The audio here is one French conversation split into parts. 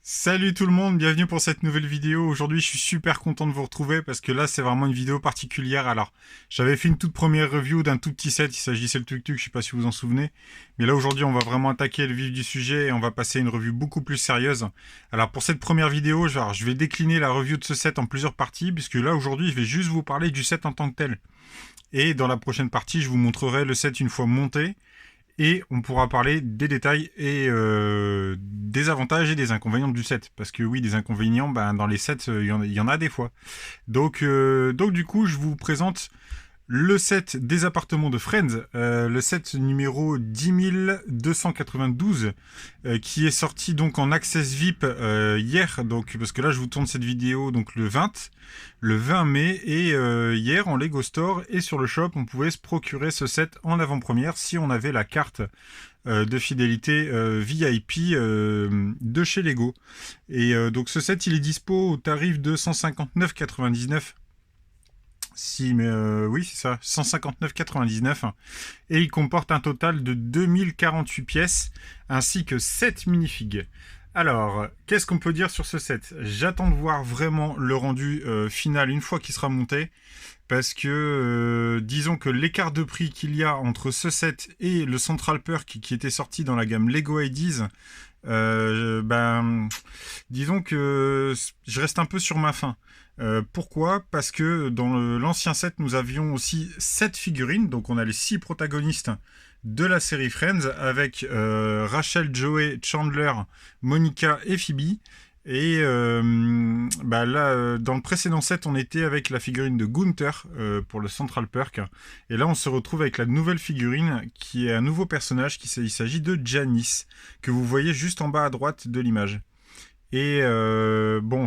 Salut tout le monde, bienvenue pour cette nouvelle vidéo. Aujourd'hui, je suis super content de vous retrouver parce que là, c'est vraiment une vidéo particulière. Alors, j'avais fait une toute première review d'un tout petit set, il s'agissait le tuk-tuk, je sais pas si vous vous en souvenez. Mais là, aujourd'hui, on va vraiment attaquer le vif du sujet et on va passer à une review beaucoup plus sérieuse. Alors, pour cette première vidéo, je vais décliner la review de ce set en plusieurs parties puisque là, aujourd'hui, je vais juste vous parler du set en tant que tel. Et dans la prochaine partie, je vous montrerai le set une fois monté et on pourra parler des détails et des avantages et des inconvénients du set. Parce que oui, des inconvénients, dans les sets, il y en a des fois. Donc du coup, je vous présente le set des appartements de Friends, le set numéro 10292, qui est sorti donc en Access VIP hier, donc parce que là je vous tourne cette vidéo donc le 20 mai, et hier en Lego Store et sur le shop on pouvait se procurer ce set en avant-première si on avait la carte de fidélité VIP de chez Lego. Et donc ce set il est dispo au tarif de 159,99. Si, mais oui, c'est ça, 159,99. Et il comporte un total de 2048 pièces, ainsi que 7 minifigs. Alors, qu'est-ce qu'on peut dire sur ce set? J'attends de voir vraiment le rendu final une fois qu'il sera monté, parce que disons que l'écart de prix qu'il y a entre ce set et le Central Perk qui était sorti dans la gamme Lego IDs, disons que je reste un peu sur ma faim. Pourquoi? Parce que dans l'ancien set, nous avions aussi 7 figurines, donc on a les 6 protagonistes de la série Friends avec Rachel, Joey, Chandler, Monica et Phoebe. Et là, dans le précédent set, on était avec la figurine de Gunther pour le Central Perk. Et là, on se retrouve avec la nouvelle figurine qui est un nouveau personnage. Il s'agit de Janice, que vous voyez juste en bas à droite de l'image. Et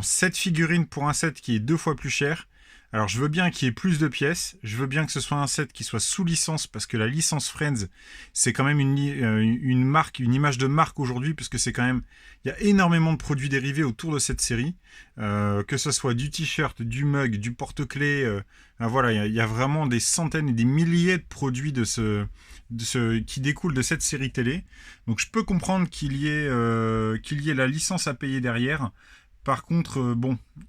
cette figurine pour un set qui est 2 fois plus cher. Alors je veux bien qu'il y ait plus de pièces, je veux bien que ce soit un set qui soit sous licence, parce que la licence Friends, c'est quand même une marque, une image de marque aujourd'hui, parce que c'est quand même, il y a énormément de produits dérivés autour de cette série, que ce soit du t-shirt, du mug, du porte-clés, voilà, il y a vraiment des centaines et des milliers de produits qui découlent de cette série télé. Donc je peux comprendre qu'il y ait la licence à payer derrière. Par contre,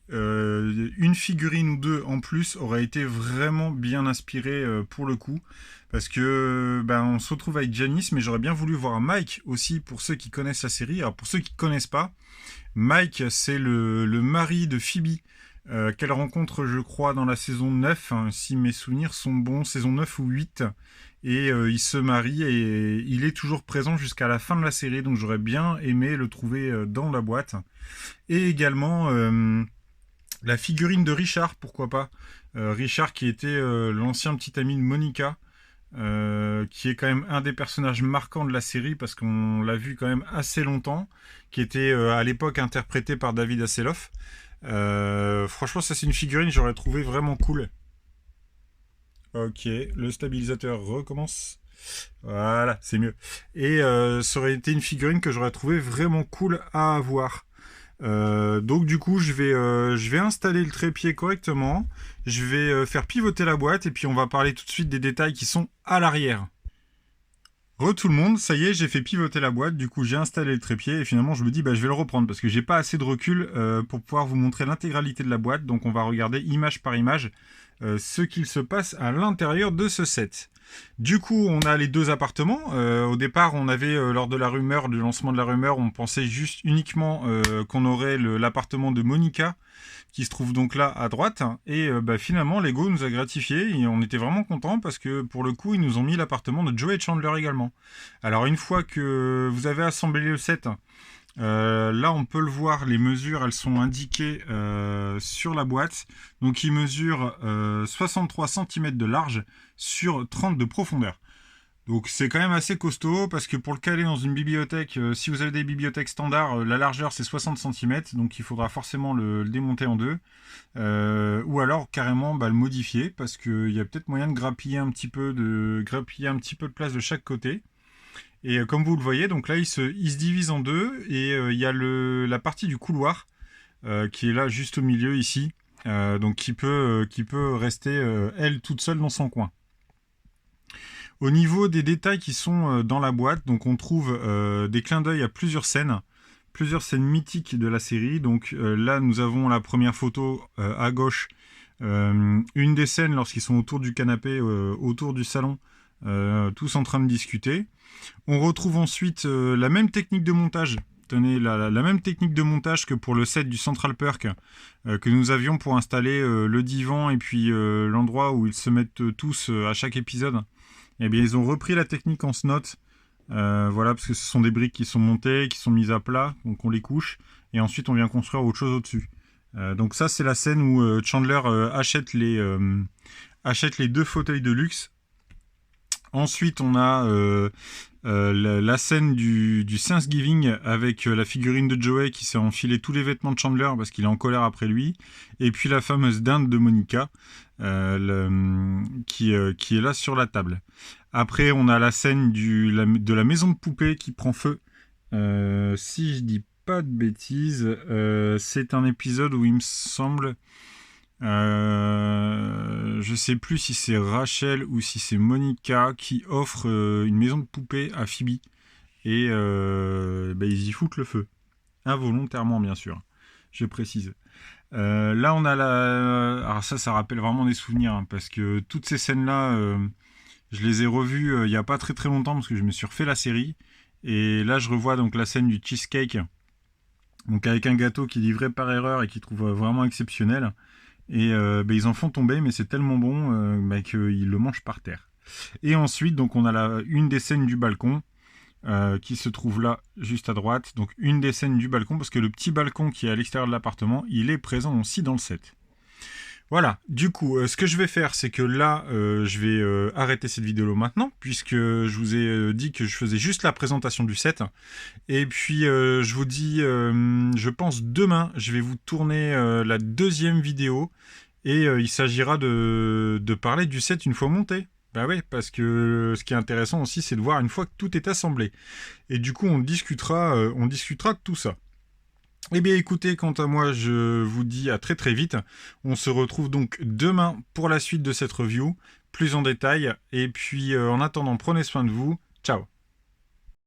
une figurine ou deux en plus aurait été vraiment bien inspiré pour le coup. Parce que on se retrouve avec Janice, mais j'aurais bien voulu voir Mike aussi pour ceux qui connaissent la série. Alors pour ceux qui ne connaissent pas, Mike c'est le mari de Phoebe. Qu'elle rencontre, je crois, dans la saison 9, hein, si mes souvenirs sont bons, saison 9 ou 8. Et il se marie et il est toujours présent jusqu'à la fin de la série, donc j'aurais bien aimé le trouver dans la boîte. Et également la figurine de Richard, pourquoi pas. Richard qui était l'ancien petit ami de Monica, qui est quand même un des personnages marquants de la série parce qu'on l'a vu quand même assez longtemps, qui était à l'époque interprété par David Hasselhoff. Franchement, ça c'est une figurine que j'aurais trouvé vraiment cool. Ok, le stabilisateur recommence. Voilà, c'est mieux. Et ça aurait été une figurine que j'aurais trouvé vraiment cool à avoir. Donc du coup, je vais installer le trépied correctement. Je vais faire pivoter la boîte et puis on va parler tout de suite des détails qui sont à l'arrière. Re tout le monde, ça y est, j'ai fait pivoter la boîte, du coup j'ai installé le trépied et finalement je me dis je vais le reprendre parce que j'ai pas assez de recul pour pouvoir vous montrer l'intégralité de la boîte, donc on va regarder image par image ce qu'il se passe à l'intérieur de ce set. Du coup on a les deux appartements, au départ on avait lors de la rumeur, du lancement de la rumeur, on pensait juste uniquement qu'on aurait l'appartement de Monica qui se trouve donc là à droite. Et finalement, Lego nous a gratifié et on était vraiment contents parce que pour le coup, ils nous ont mis l'appartement de Joey Chandler également. Alors une fois que vous avez assemblé le set, là on peut le voir, les mesures elles sont indiquées sur la boîte. Donc il mesure 63 cm de large sur 30 de profondeur. Donc c'est quand même assez costaud parce que pour le caler dans une bibliothèque, si vous avez des bibliothèques standards, la largeur c'est 60 cm, donc il faudra forcément le démonter en deux. Ou alors carrément le modifier parce qu'il y a peut-être moyen de grappiller un petit peu de place de chaque côté. Et comme vous le voyez, donc là il se divise en deux et il y a la partie du couloir qui est là juste au milieu ici, donc qui peut rester elle toute seule dans son coin. Au niveau des détails qui sont dans la boîte, donc on trouve des clins d'œil à plusieurs scènes, plusieurs scènes mythiques de la série. Donc là, nous avons la première photo à gauche. Une des scènes lorsqu'ils sont autour du canapé, autour du salon, tous en train de discuter. On retrouve ensuite la même technique de montage. Tenez, la même technique de montage que pour le set du Central Perk que nous avions pour installer le divan et puis l'endroit où ils se mettent tous à chaque épisode. Eh bien, ils ont repris la technique en SNOT. Voilà, parce que ce sont des briques qui sont montées, qui sont mises à plat, donc on les couche, et ensuite on vient construire autre chose au-dessus. Donc ça, c'est la scène où Chandler achète les 2 fauteuils de luxe. Ensuite, on a la scène du Thanksgiving avec la figurine de Joey qui s'est enfilé tous les vêtements de Chandler parce qu'il est en colère après lui. Et puis la fameuse dinde de Monica qui est là sur la table. Après, on a la scène de la maison de poupée qui prend feu. Si je dis pas de bêtises, c'est un épisode où il me semble... je sais plus si c'est Rachel ou si c'est Monica qui offre une maison de poupée à Phoebe. Et ils y foutent le feu. Involontairement, bien sûr. Je précise. Là, on a alors ça rappelle vraiment des souvenirs. Hein, parce que toutes ces scènes-là, je les ai revues il n'y a pas très très longtemps parce que je me suis refait la série. Et là, je revois donc la scène du cheesecake. Donc avec un gâteau qui est livré par erreur et qui trouve vraiment exceptionnel. Et ils en font tomber, mais c'est tellement bon qu'ils le mangent par terre. Et ensuite, donc, on a une des scènes du balcon qui se trouve là, juste à droite. Donc, une des scènes du balcon, parce que le petit balcon qui est à l'extérieur de l'appartement, il est présent aussi dans le set. Voilà, du coup, ce que je vais faire, c'est que là, je vais arrêter cette vidéo maintenant, puisque je vous ai dit que je faisais juste la présentation du set. Et puis, je vous dis, je pense demain, je vais vous tourner la 2e vidéo, et il s'agira de parler du set une fois monté. Bah ouais, parce que ce qui est intéressant aussi, c'est de voir une fois que tout est assemblé. Et du coup, on discutera de tout ça. Eh bien écoutez, quant à moi, je vous dis à très très vite. On se retrouve donc demain pour la suite de cette review, plus en détail. Et puis en attendant, prenez soin de vous. Ciao.